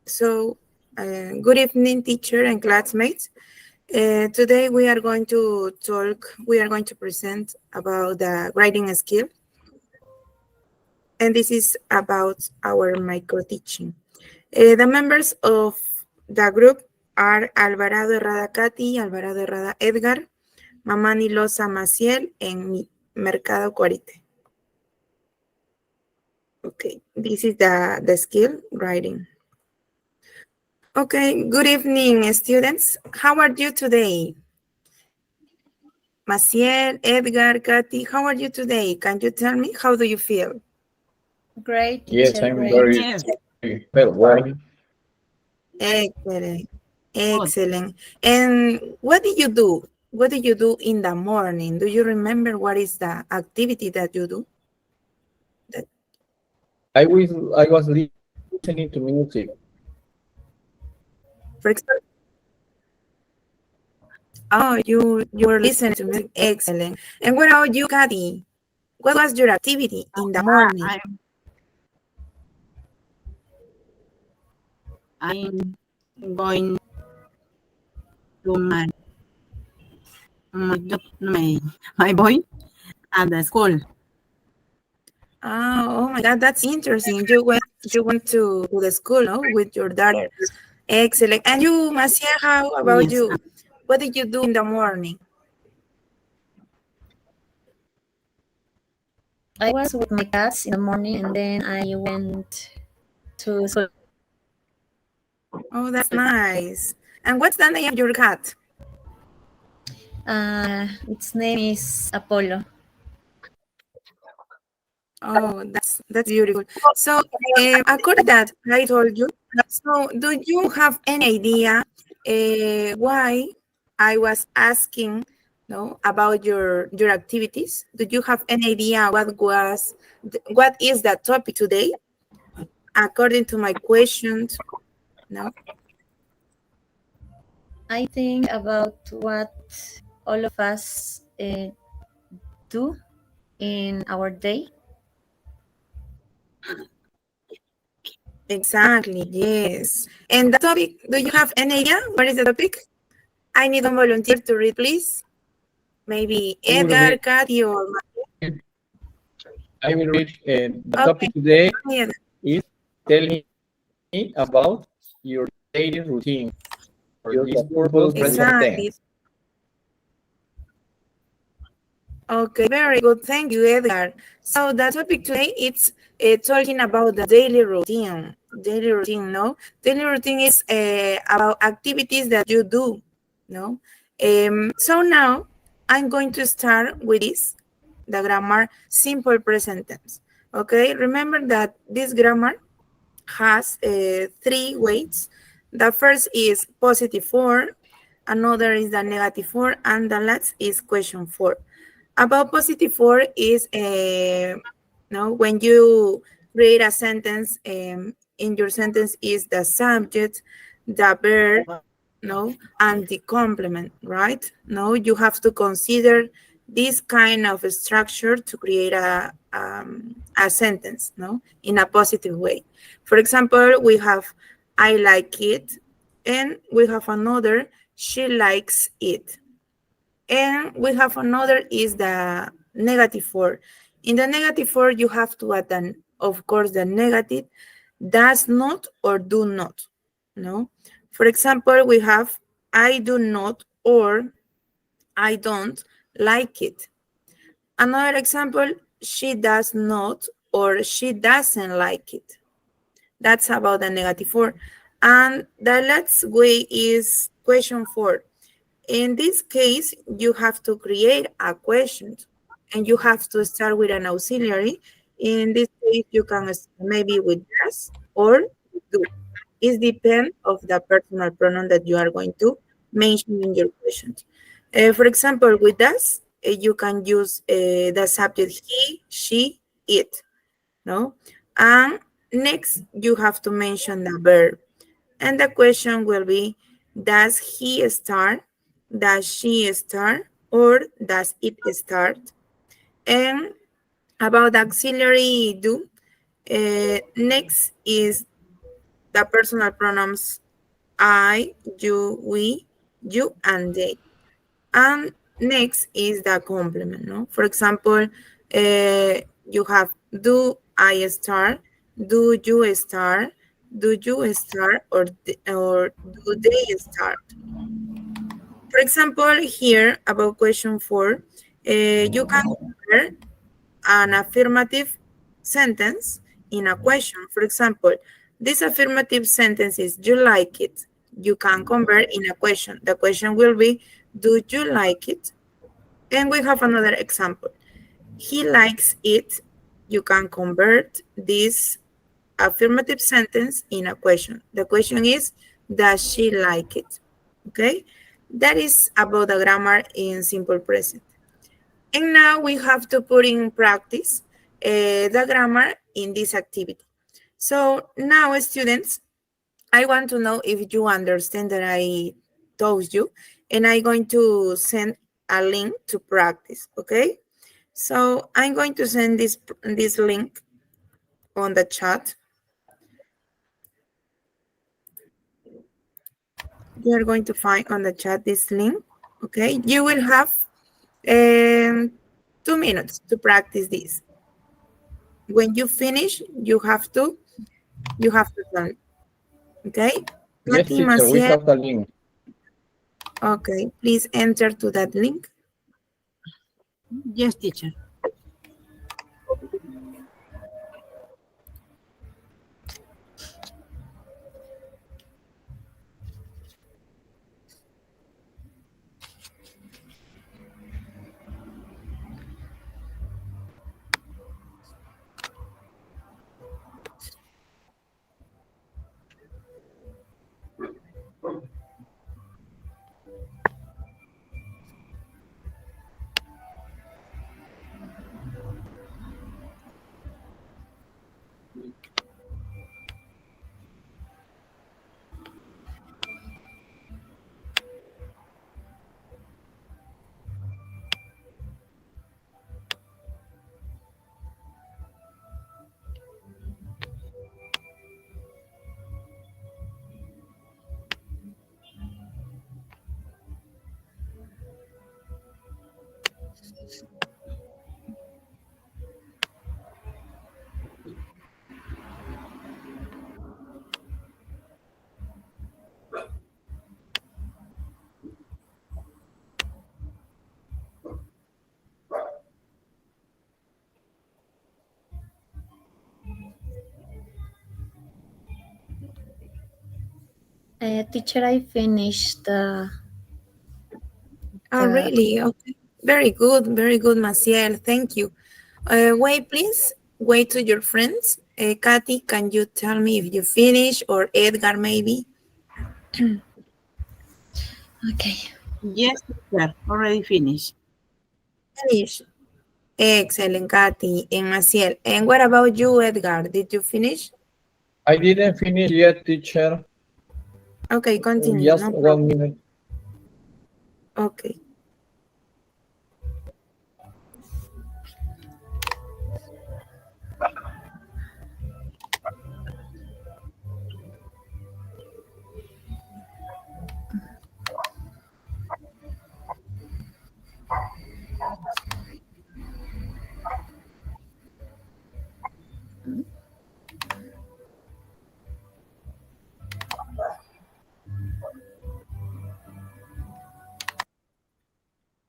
So, good evening, teacher and classmates. Today we are going to present about the writing skill. And this is about our micro-teaching. The members of the group are Alvarado Herrada Katy, Alvarado Herrada Edgar, Mamani Loza Maciel, and Mercado Cuarite. Okay, this is the skill, writing. Okay, good evening, students. How are you today? Maciel, Edgar, Katy, how are you today? Can you tell me, how do you feel? Great, teacher. Yes, I'm great. very well. Excellent. Excellent. And what did you do? What did you do in the morning? Do you remember what is the activity that you do? I was listening to music. For example, oh, you were listening to music. Excellent. And what about you, Katy? What was your activity in the morning? I'm going to my boy at the school. Oh my God, that's interesting. You went to the school, no, with your daughter. Excellent. And you, Macia, how about Yes. you? What did you do in the morning? I was with my cats in the morning, and then I went to school. Oh, that's nice. And what's the name of your cat? Its name is Apollo. Oh, that's beautiful. So, according to that, I told you. So, do you have any idea why I was asking, no, about your activities? Do you have any idea what is the topic today? According to my questions, no. I think about what all of us do in our day. Exactly, yes. And the topic, do you have any idea? What is the topic? I need a volunteer to read, please. Maybe Edgar, Katy, or I will read. The topic today is telling me about your daily routine. For this purpose, present tense. Okay, very good. Thank you, Edgar. So the topic today is talking about the daily routine. Daily routine, no? Daily routine is about activities that you do, no? So now I'm going to start with this, the grammar simple present tense. Okay, remember that this grammar has 3 weights. The first is positive form, another is the negative form, and the last is question form. About positive form is when you read a sentence, in your sentence is the subject, the verb, and the complement, right? No, you have to consider this kind of structure to create a sentence, in a positive way. For example, we have I like it, and we have another she likes it. And we have another is the negative form. In the negative form, you have to add, of course, the negative does not or do not. No. For example, we have I do not or I don't like it. Another example, she does not or she doesn't like it. That's about the negative form. And the last way is question form. In this case, you have to create a question and you have to start with an auxiliary. In this case, you can start maybe with does or do. It depends of the personal pronoun that you are going to mention in your questions. For example, with does, you can use the subject he, she, it. No? And next, you have to mention the verb. And the question will be, does he start? Does she start? Or does it start? And about auxiliary do, next is the personal pronouns I, you, we, you, and they. And next is the complement, no? For example, you have do I star, do you star, do you start, or do they start? For example, here about question 4, you can compare an affirmative sentence in a question. For example, this affirmative sentence is you like it. You can convert in a question. The question will be, do you like it? And we have another example. He likes it. You can convert this affirmative sentence in a question. The question is, does she like it? Okay? That is about the grammar in simple present. And now we have to put in practice the grammar in this activity. So now, students, I want to know if you understand that I told you, and I'm going to send a link to practice, okay? So I'm going to send this link on the chat. You are going to find on the chat this link, okay? You will have 2 minutes to practice this. When you finish, you have to tell me, okay? Yes, Katy, teacher, we Maciel, have the link. okay, please enter to that link. Yes, teacher. Teacher, I finished Oh, really? Okay. Very good, Maciel. Thank you. Wait, please. Wait to your friends. Kathy, can you tell me if you finish, or Edgar, maybe? Okay. Yes, teacher. Already finished. Finish. Excellent, Kathy and Maciel. And what about you, Edgar? Did you finish? I didn't finish yet, teacher. Okay, continue. Just No 1 problem. minute. Okay.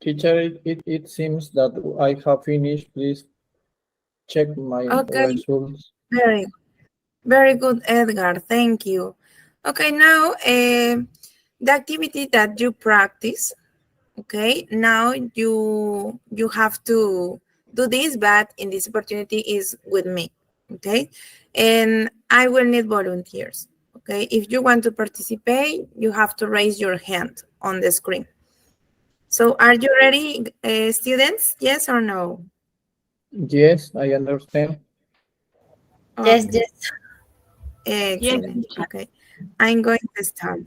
Teacher, it seems that I have finished. Please check my results. Very good, Edgar. Thank you. Okay, now the activity that you practice. Okay, now you have to do this, but in this opportunity is with me. Okay, and I will need volunteers. Okay, if you want to participate, you have to raise your hand on the screen. So are you ready, students? Yes or no? Yes, I understand. Yes, Okay. yes. Excellent. Yes, Okay, I'm going to start.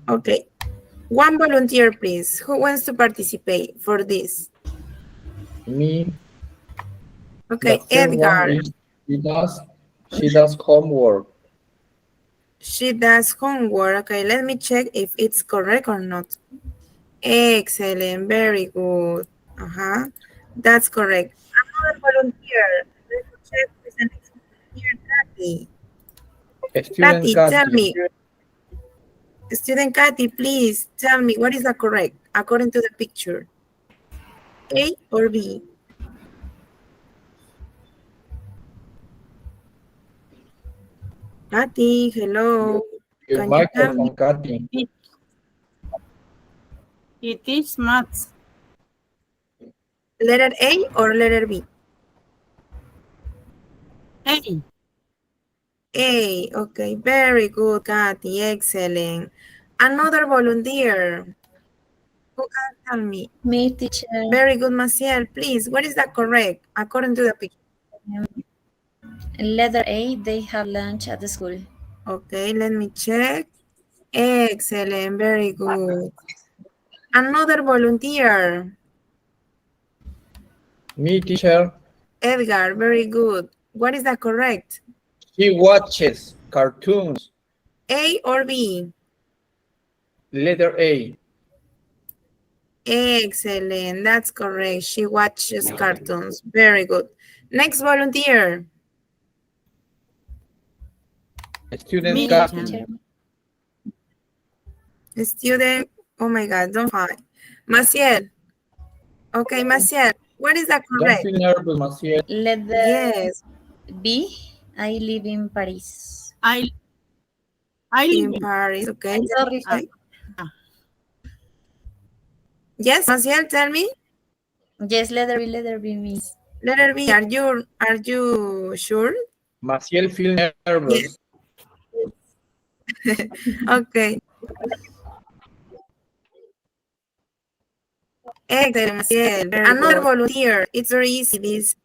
Okay, one volunteer, please. Who wants to participate for this? Me. Okay, The first one Edgar. is with us. She does homework. She does homework. Okay, let me check if it's correct or not. Excellent, very good. That's correct. Another volunteer. Let me check with the next volunteer, Kathy. Student Tell Kathy. me. Student Kathy, please tell me what is the correct according to the picture. A or B? Kathy, hello. Your Can you tell me? microphone, Kathy. It is maths. Letter A or letter B? A. A. Okay, very good, Kathy. Excellent. Another volunteer. Who can tell me? Me, teacher. Very good, Maciel. Please, what is the correct according to the picture? Letter A, they have lunch at the school. Okay, let me check. Excellent, very good. Another volunteer. Me, teacher. Edgar, very good. What is the correct? She watches cartoons. A or B? Letter A. Excellent, that's correct. She watches cartoons. Very good. Next volunteer. Student Me, Kathy. teacher. Student, oh my God, don't fight. Maciel. Okay, Maciel, what is the Don't correct? feel nervous, Maciel. Letter Yes, B, I live in Paris. I in live. Paris. Okay. Sorry. Okay. Yes, Maciel, tell me. Yes, letter B, miss. Letter B, are you sure? Maciel feel nervous. Yes. Okay. Excellent, Maciel. Another volunteer. It's very easy. This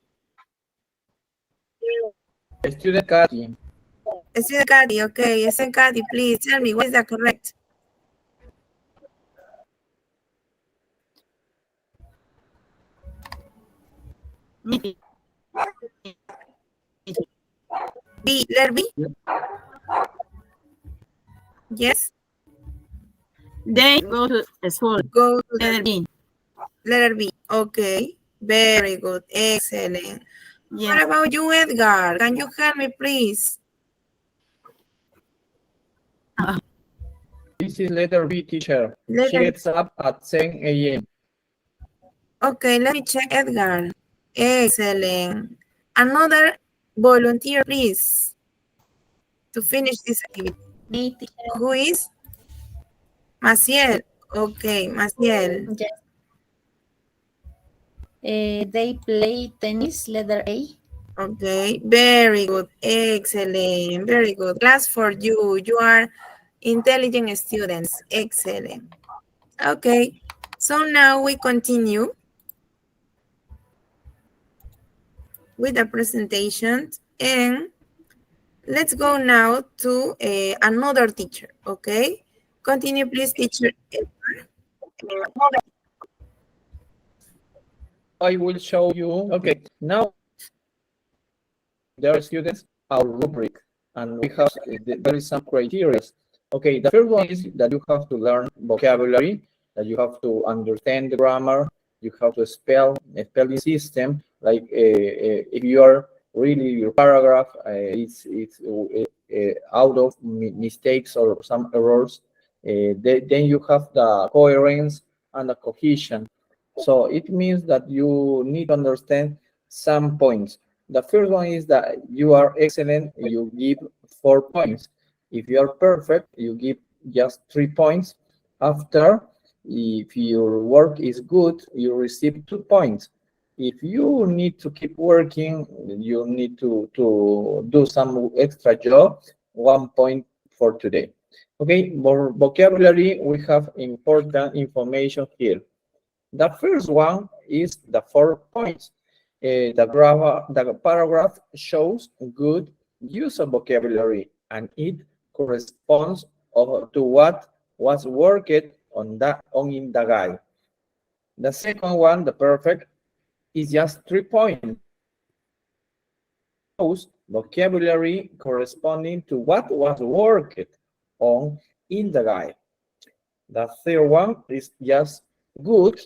Student Kathy. Student Kathy. Okay, Student Kathy, please tell me what is the correct? Me. B. Letter B. Yes. They go to school. Go to Letter B. Letter B. Okay. Very good. Excellent. Yes. What about you, Edgar? Can you help me, please? This is letter B, teacher. She gets up at 10 a.m. Okay, let me check Edgar. Excellent. Another volunteer, please, to finish this activity. Me, teacher. Who is? Maciel. Okay, Maciel. Yes. They play tennis, letter A. Okay, very good. Excellent. Very good. Class for you. You are intelligent students. Excellent. Okay, so now we continue with the presentation, and let's go now to another teacher. Okay, continue, please, teacher. I will show you. Okay, now there are students our rubric, and we have there is some criteria. Okay, the first one is that you have to learn vocabulary, that you have to understand the grammar, you have to spell a spelling system. Like if you are really your paragraph it's out of mistakes or some errors, then you have the coherence and the cohesion. So it means that you need to understand some points. The first one is that you are excellent, you give 4 points. If you are perfect, you give just 3 points. After, if your work is good, you receive 2 points. If you need to keep working, you need to do some extra job, 1 point for today. Okay, for vocabulary, we have important information here. The first one is the 4 points. The paragraph shows good use of vocabulary, and it corresponds to what was worked on in the guide. The second one, the perfect, is just 3 points. Shows vocabulary corresponding to what was worked on in the guide. The third one is just good,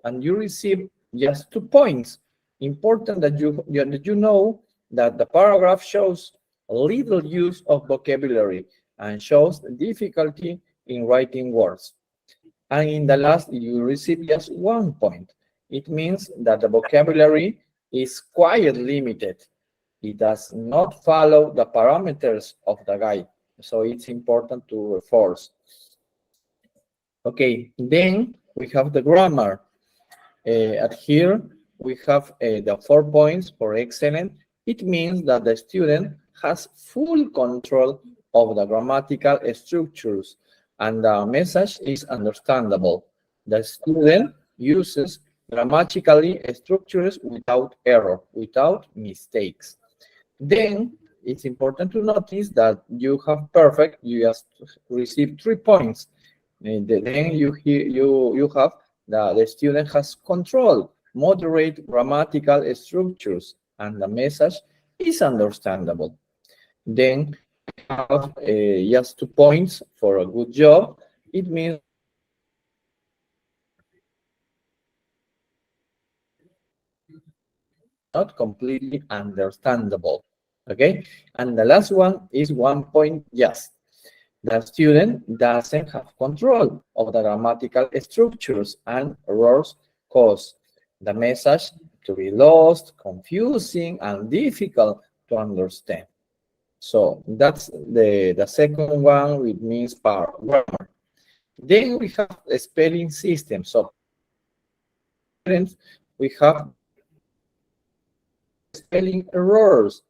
and you receive just 2 points. Important that you know that the paragraph shows little use of vocabulary and shows difficulty in writing words. And in the last, you receive just 1 point. It means that the vocabulary is quite limited. It does not follow the parameters of the guide. So it's important to reinforce. Okay, then we have the grammar. At here, we have the 4 points for excellent. It means that the student has full control of the grammatical structures and the message is understandable. The student uses grammatically structures without error, without mistakes. Then it's important to notice that you have perfect, you just receive 3 points. And then you have the student has control, moderate grammatical structures, and the message is understandable. Then have just 2 points for a good job. It means not completely understandable. Okay, and the last one is 1 point just. The student doesn't have control of the grammatical structures and errors cause the message to be lost, confusing, and difficult to understand. So that's the second one, which means grammar. Then we have a spelling system. So we have spelling errors,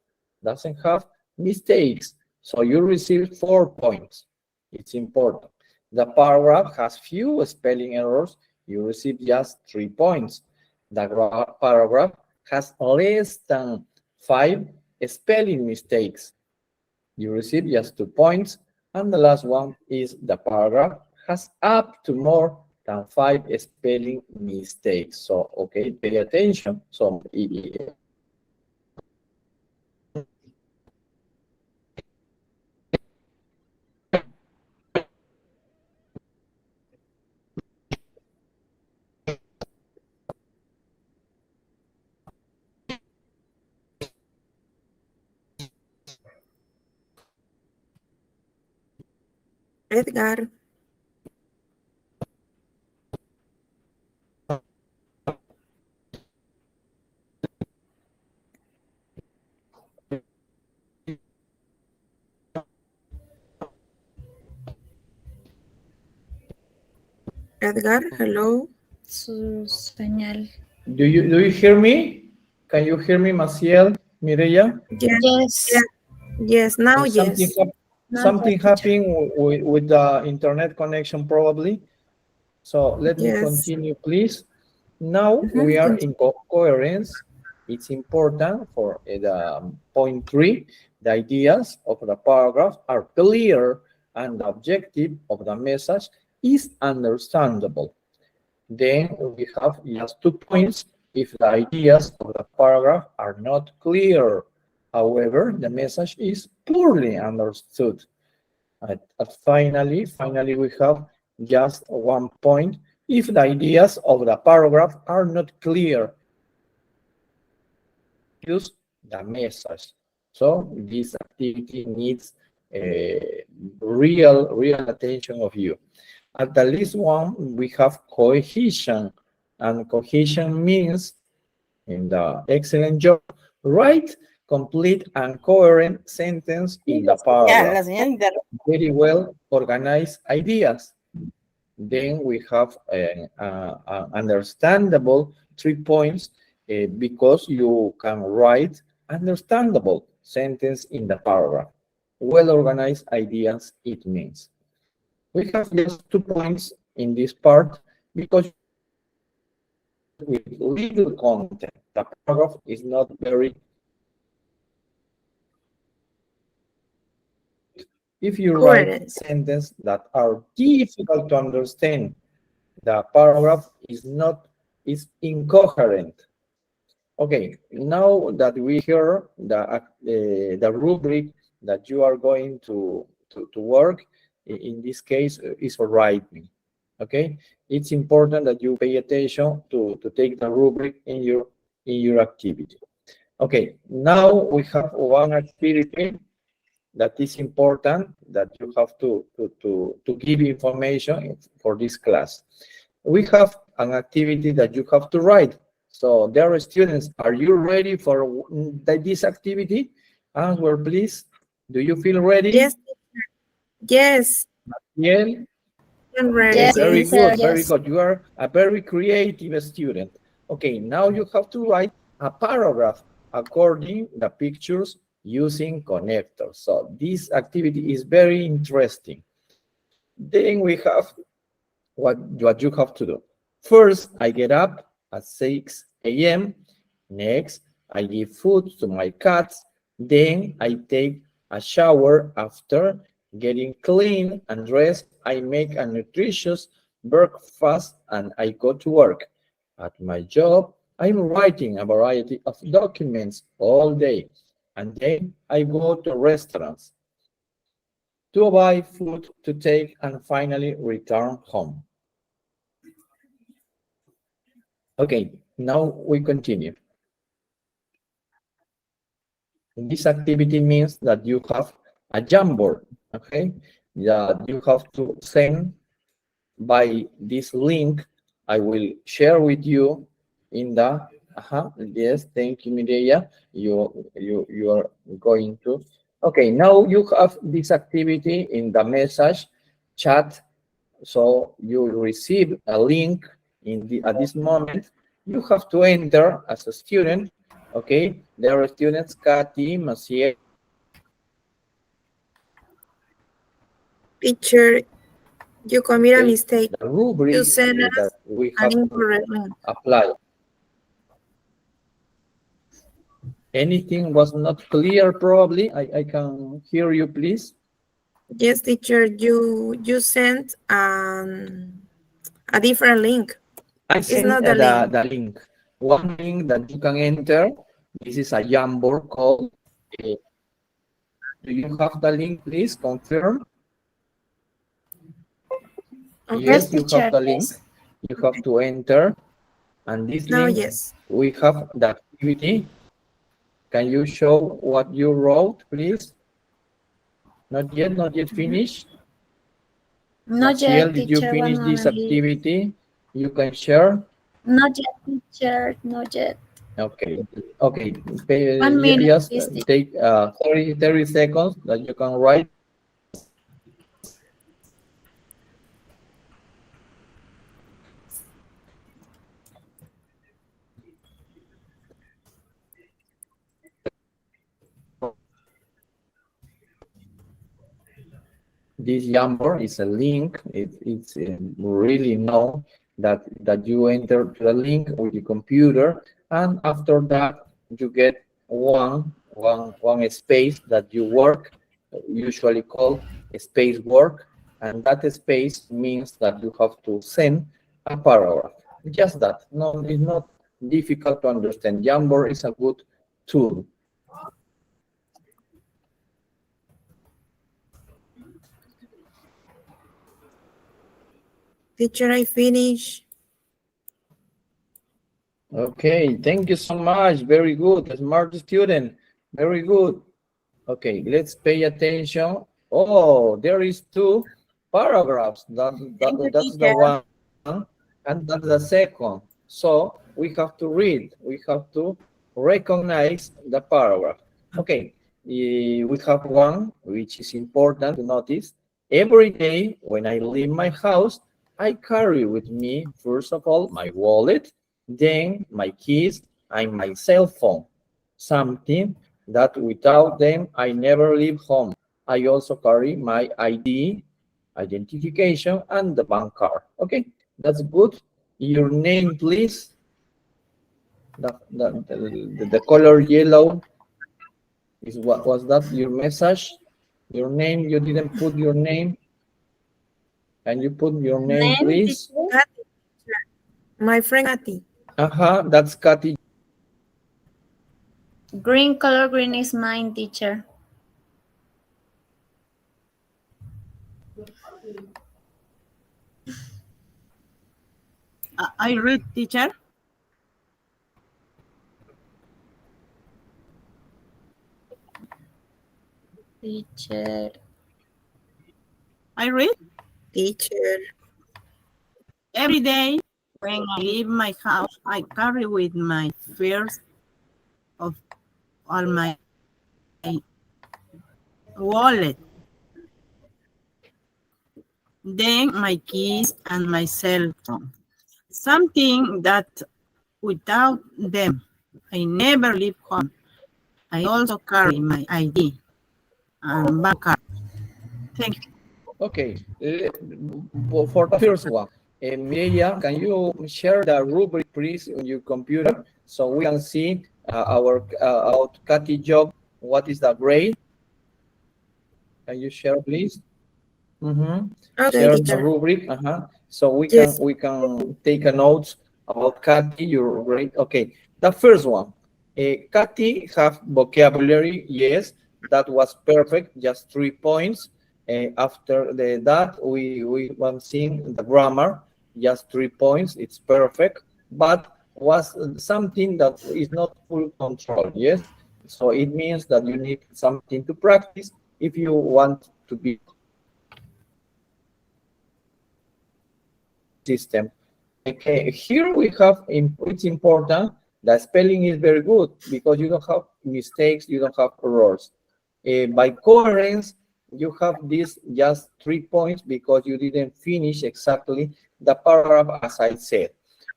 doesn't have mistakes. So you receive 4 points. It's important. The paragraph has few spelling errors. You receive just 3 points. The paragraph has less than 5 spelling mistakes. You receive just 2 points. And the last one is the paragraph has up to more than 5 spelling mistakes. So, okay, pay attention. So, Edgar. Edgar, hello. Su señal. Do you hear me? Can you hear me, Maciel, Mireya? Yes, Yes. yes, now Something yes. something happened with the internet connection probably. So let me Yes. continue, please. Now we are in coherence. It's important for the point 3. The ideas of the paragraph are clear and the objective of the message is understandable. Then we have just 2 points if the ideas of the paragraph are not clear. However, the message is poorly understood. And finally, we have just 1 point if the ideas of the paragraph are not clear. Use the message. So this activity needs real attention of you. At the least one, we have cohesion, and cohesion means, in the excellent job, write complete and coherent sentence in the paragraph. Very well organized ideas. Then we have understandable 3 points because you can write understandable sentence in the paragraph. Well organized ideas, it means. We have just 2 points in this part because with little content, the paragraph is not very. If you write sentences that are difficult to understand, the paragraph is incoherent. Okay, now that we hear the rubric that you are going to work, in this case, is for writing. Okay, it's important that you pay attention to take the rubric in your activity. Okay, now we have one activity that is important that you have to give information for this class. We have an activity that you have to write. So there are students, are you ready for this activity? Answer, please. Do you feel ready? Yes, yes, Yeah. I'm Okay, ready. Yes, very Yes. teacher, good, very yes. good. You are a very creative student. Okay, now you have to write a paragraph according the pictures using connectors. So this activity is very interesting. Then we have what you have to do. First, I get up at 6 a.m. Next, I give food to my cats. Then I take a shower. After getting clean and dressed, I make a nutritious breakfast and I go to work. At my job, I'm writing a variety of documents all day. And then I go to restaurants to buy food to take and finally return home. Okay, now we continue. This activity means that you have a Jamboard, okay? That you have to send by this link. I will share with you in the, yes, thank you, Mireya. You are going to. Okay, now you have this activity in the message chat. So you will receive a link at this moment. You have to enter as a student. Okay, there are students, Kathy, Maciel. Teacher, you commit a Okay, mistake. the rubric You send that us we an have to incorrect link. apply. Anything was not clear, probably. I can hear you, please. Yes, teacher, you sent a different link. I It's sent not the link. the link. One link that you can enter. This is a Jamboard called. Do you have the link, please? Confirm. Okay. Yes, you teacher, have the link. yes. You have to enter. And this Now, link, yes. we have the activity. Can you show what you wrote, please? Not yet finished. Not Maciel, yet, did you teacher. One finish this moment, please. activity? You can share. Not yet, teacher. Not yet. Okay. 1 minute, Just please, teacher. take 30 seconds that you can write. This Jamboard is a link. It's really known that you enter the link with the computer, and after that you get one space that you work, usually called space work, and that space means that you have to send a paragraph. Just that. No, it's not difficult to understand. Jamboard is a good tool. Teacher, I finish. Okay, thank you so much. Very good. Smart student. Very good. Okay, let's pay attention. Oh, there is two paragraphs. Thank you, That's the teacher. one, and that's the second. So we have to read. We have to recognize the paragraph. Okay, we have one, which is important to notice. Every day when I leave my house, I carry with me, first of all, my wallet, then my keys and my cell phone. Something that without them, I never leave home. I also carry my ID, identification, and the bank card. Okay, that's good. Your name, please. The color yellow is what was that? Your message? Your name? You didn't put your name. Can you put your name, Name, please? teacher. Kathy, my friend Kathy. That's Kathy. Green color, green is mine, teacher. I read, teacher. Teacher. I read Teacher. every day when I leave my house. I carry with my first of all my wallet, then my keys and my cell phone. Something that without them, I never leave home. I also carry my ID and bank card. Thank you. Okay, for the first one, Mireya, can you share the rubric, please, on your computer so we can see our about Kathy job? What is the grade? Can you share, please? Okay, Share the teacher. rubric, so Yes. we can take a notes about Kathy, your grade. Okay, the first one. Kathy have vocabulary. Yes, that was perfect. Just 3 points. After that, we want seeing the grammar. Just 3 points. It's perfect, but was something that is not full control. Yes, so it means that you need something to practice if you want to be system. Okay, here we have, it's important, the spelling is very good because you don't have mistakes, you don't have errors. By coherence, you have this just 3 points because you didn't finish exactly the paragraph as I said.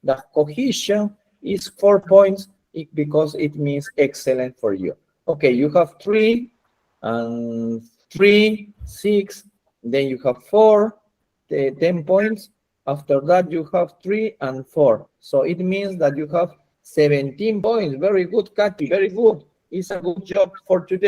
The cohesion is 4 points because it means excellent for you. Okay, you have 3 and 3, 6, then you have 4, 10 points. After that, you have 3 and 4. So it means that you have 17 points. Very good, Kathy. Very good. It's a good job for today.